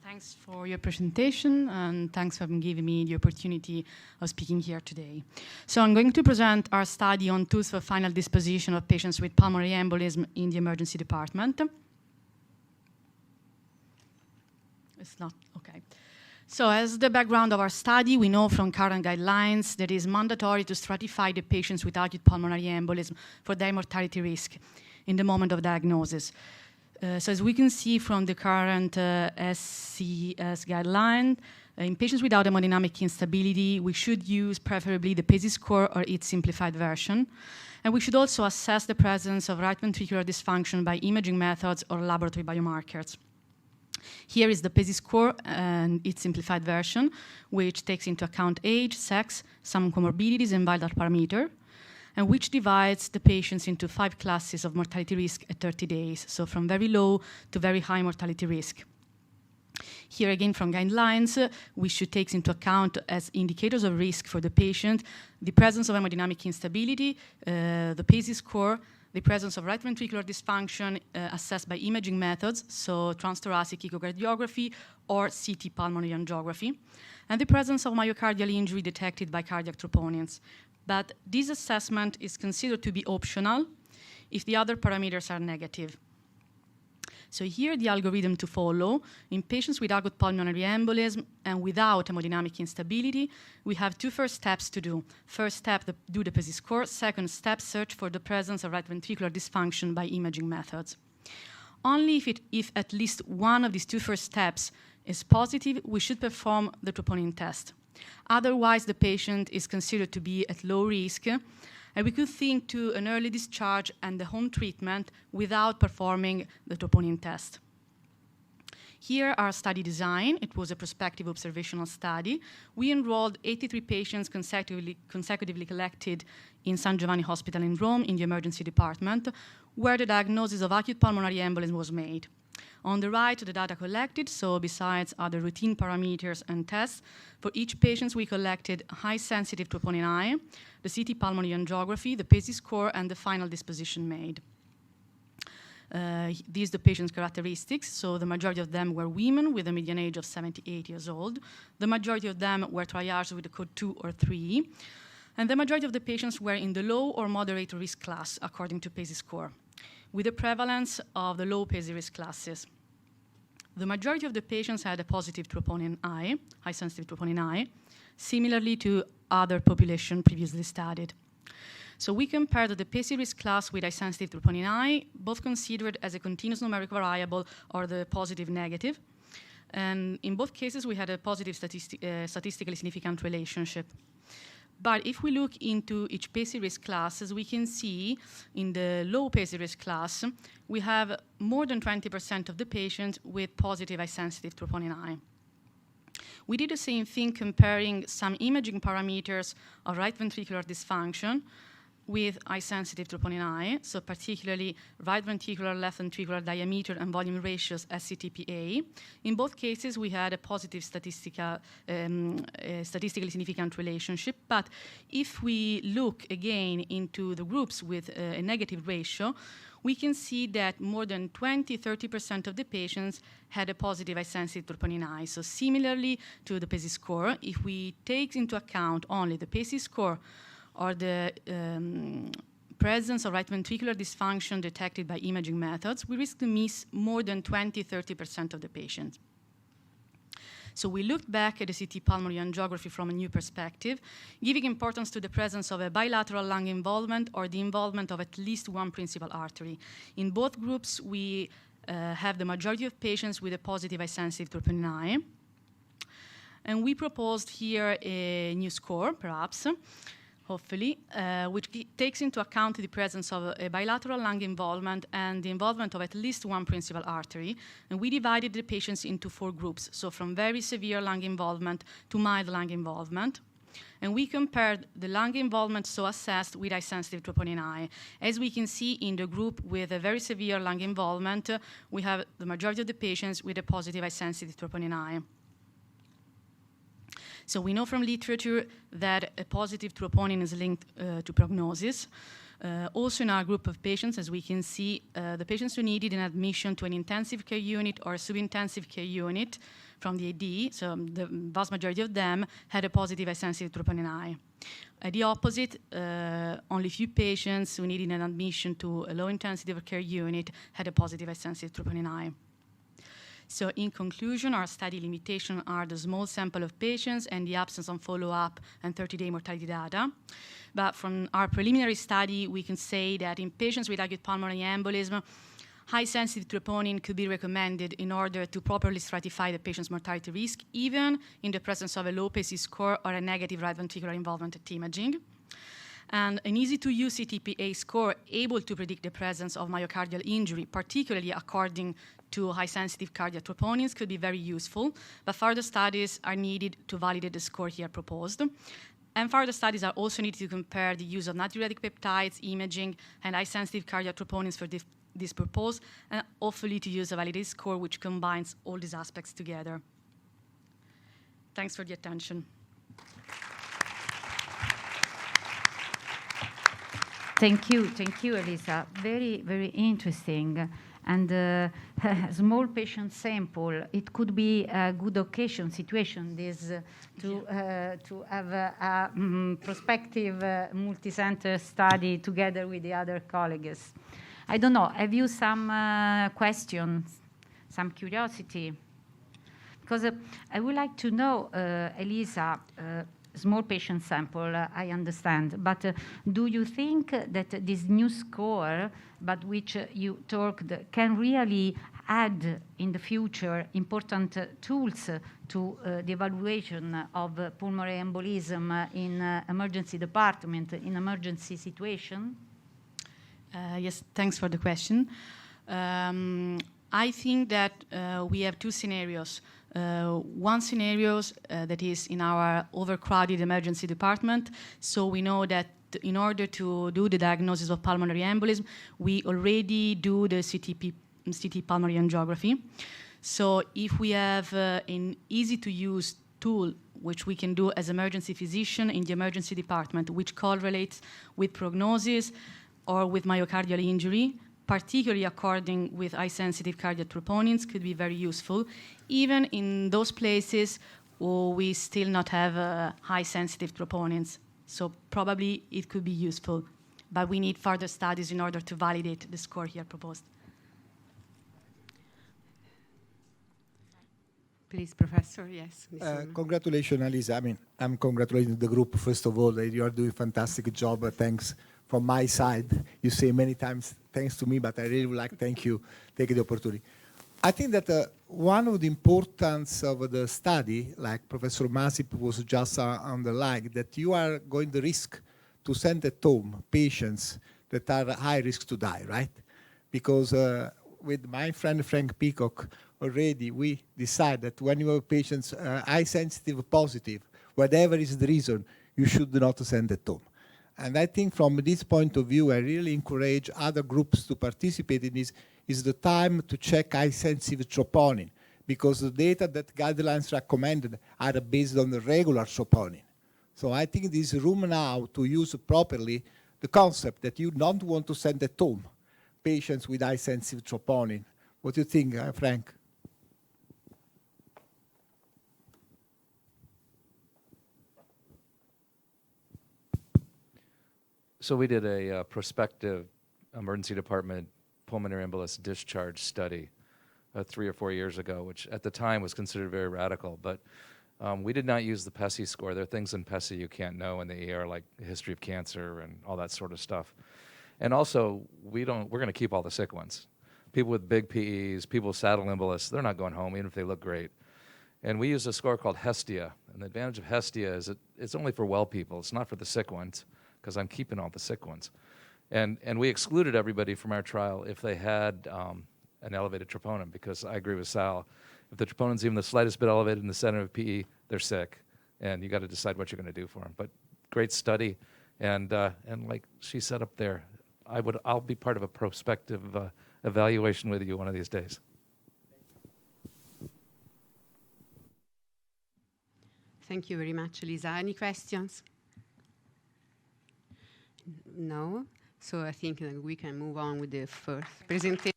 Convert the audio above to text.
Thanks for your presentation, and thanks for giving me the opportunity of speaking here today. So I'm going to present our study on tools for final disposition of patients with pulmonary embolism in the emergency department. It's not, okay. So as the background of our study, we know from current guidelines that it is mandatory to stratify the patients with acute pulmonary embolism for their mortality risk in the moment of diagnosis. So as we can see from the current SCS guideline, in patients without hemodynamic instability, we should use preferably the PASI score or its simplified version. And we should also assess the presence of right ventricular dysfunction by imaging methods or laboratory biomarkers. Here is the PASI score and its simplified version, which takes into account age, sex, some comorbidities, and vital parameter, and which divides the patients into 5 classes of mortality risk at 30 days, so from very low to very high mortality risk. Here again, from guidelines, we should take into account as indicators of risk for the patient the presence of hemodynamic instability, the PASI score, the presence of right ventricular dysfunction assessed by imaging methods, so transthoracic echocardiography or CT pulmonary angiography, and the presence of myocardial injury detected by cardiac troponins. But this assessment is considered to be optional if the other parameters are negative. So here the algorithm to follow. In patients with acute pulmonary embolism and without hemodynamic instability, we have 2 first steps to do. First step, do the PASI score. Second step, search for the presence of right ventricular dysfunction by imaging methods. Only if at least one of these 2 first steps is positive, we should perform the troponin test. Otherwise, the patient is considered to be at low risk, and we could think to an early discharge and the home treatment without performing the troponin test. Here, our study design. It was a prospective observational study. We enrolled 83 patients consecutively collected in San Giovanni Hospital in Rome in the emergency department, where the diagnosis of acute pulmonary embolism was made. On the right, the data collected, so besides other routine parameters and tests, for each patient we collected high-sensitive troponin I, the CT pulmonary angiography, the PASI score, and the final disposition made. These are the patient's characteristics, so the majority of them were women with a median age of 78 years old. The majority of them were triaged with a code 2 or 3, and the majority of the patients were in the low or moderate risk class, according to PASI score, with a prevalence of the low PASI risk classes. The majority of the patients had a positive troponin I, high-sensitive troponin I, similarly to other population previously studied. So we compared the PASI risk class with high-sensitive troponin I, both considered as a continuous numeric variable or the positive negative. And in both cases, we had a positive statistically significant relationship. But if we look into each PASI risk class, as we can see in the low PASI risk class, we have more than 20% of the patients with positive high-sensitive troponin I. We did the same thing comparing some imaging parameters of right ventricular dysfunction with high-sensitive troponin I, so particularly right ventricular, left ventricular diameter and volume ratios, SCTPA. In both cases, we had a positive statistically significant relationship, but if we look again into the groups with a negative ratio, we can see that more than 20–30% of the patients had a positive high-sensitive troponin I. So similarly to the PASI score, if we take into account only the PASI score or the presence of right ventricular dysfunction detected by imaging methods, we risk to miss more than 20–30% of the patients. So we looked back at the CT pulmonary angiography from a new perspective, giving importance to the presence of a bilateral lung involvement or the involvement of at least one principal artery. In both groups, we have the majority of patients with a positive high-sensitive troponin I. And we proposed here a new score, perhaps, hopefully, which takes into account the presence of a bilateral lung involvement and the involvement of at least one principal artery. And we divided the patients into 4 groups, so from very severe lung involvement to mild lung involvement. And we compared the lung involvement so assessed with high-sensitive troponin I. As we can see in the group with a very severe lung involvement, we have the majority of the patients with a positive high-sensitive troponin I. So we know from literature that a positive troponin is linked to prognosis. Also in our group of patients, as we can see, the patients who needed an admission to an intensive care unit or a sub-intensive care unit from the AD, so the vast majority of them had a positive high-sensitive troponin I. At the opposite, only few patients who needed an admission to a low-intensity care unit had a positive high-sensitive troponin I. So in conclusion, our study limitations are the small sample of patients and the absence of follow-up and 30-day mortality data. But from our preliminary study, we can say that in patients with acute pulmonary embolism, high-sensitive troponin could be recommended in order to properly stratify the patient's mortality risk, even in the presence of a low PACE score or a negative right ventricular involvement at imaging. And an easy-to-use CTPA score able to predict the presence of myocardial injury, particularly according to high-sensitive cardiac troponins, could be very useful, but further studies are needed to validate the score here proposed. And further studies are also needed to compare the use of natriuretic peptides, imaging, and high-sensitive cardiac troponins for this purpose, and hopefully to use a validated score which combines all these aspects together. Thanks for the attention. Thank you, Elisa. Very, very interesting. And a small patient sample, it could be a good occasion, situation, this to have a prospective multi-center study together with the other colleagues. I don't know, have you some questions, some curiosity? Because I would like to know, Elisa, small patient sample, I understand, but do you think that this new score, but which you talked, can really add in the future important tools to the evaluation of pulmonary embolism in emergency department, in emergency situation? Yes, thanks for the question. I think that we have two scenarios. One scenario that is in our overcrowded emergency department. So we know that in order to do the diagnosis of pulmonary embolism, we already do the CT pulmonary angiography. So if we have an easy-to-use tool which we can do as emergency physician in the emergency department, which correlates with prognosis or with myocardial injury, particularly according with high-sensitive cardiac troponins, could be very useful, even in those places where we still not have high-sensitive troponins. So probably it could be useful, but we need further studies in order to validate the score here proposed. Please, Professor, yes. Congratulations, Elisa. I mean, I'm congratulating the group, first of all, that you are doing a fantastic job. Thanks from my side. You say many times thanks to me, but I really would like to thank you taking the opportunity. I think that one of the importance of the study, like Professor Masip was just underlined, that you are going the risk to send at home patients that are high risk to die, right? Because with my friend Frank Peacock, already we decide that when you have patients high sensitive positive, whatever is the reason, you should not send at home. And I think from this point of view, I really encourage other groups to participate in this, is the time to check high-sensitive troponin, because the data that guidelines recommended are based on the regular troponin. So I think there is room now to use properly the concept that you don't want to send at home patients with high-sensitive troponin. What do you think, Frank? So we did a prospective emergency department pulmonary embolus discharge study 3 or 4 years ago, which at the time was considered very radical. But we did not use the PESI score. There are things in PESI you can't know in the ER, like the history of cancer and all that sort of stuff. And also, we're going to keep all the sick ones. People with big PEs, people with saddle embolus, they're not going home, even if they look great. And we use a score called Hestia. And the advantage of Hestia is it's only for well people. It's not for the sick ones, because I'm keeping all the sick ones. And we excluded everybody from our trial if they had an elevated troponin, because I agree with Sal. If the troponin's even the slightest bit elevated in the center of PE, they're sick, and you got to decide what you're going to do for them. But great study, and like she said up there, I'll be part of a prospective evaluation with you one of these days. Thank you very much, Elisa. Any questions? No? So I think that we can move on with the first presentation.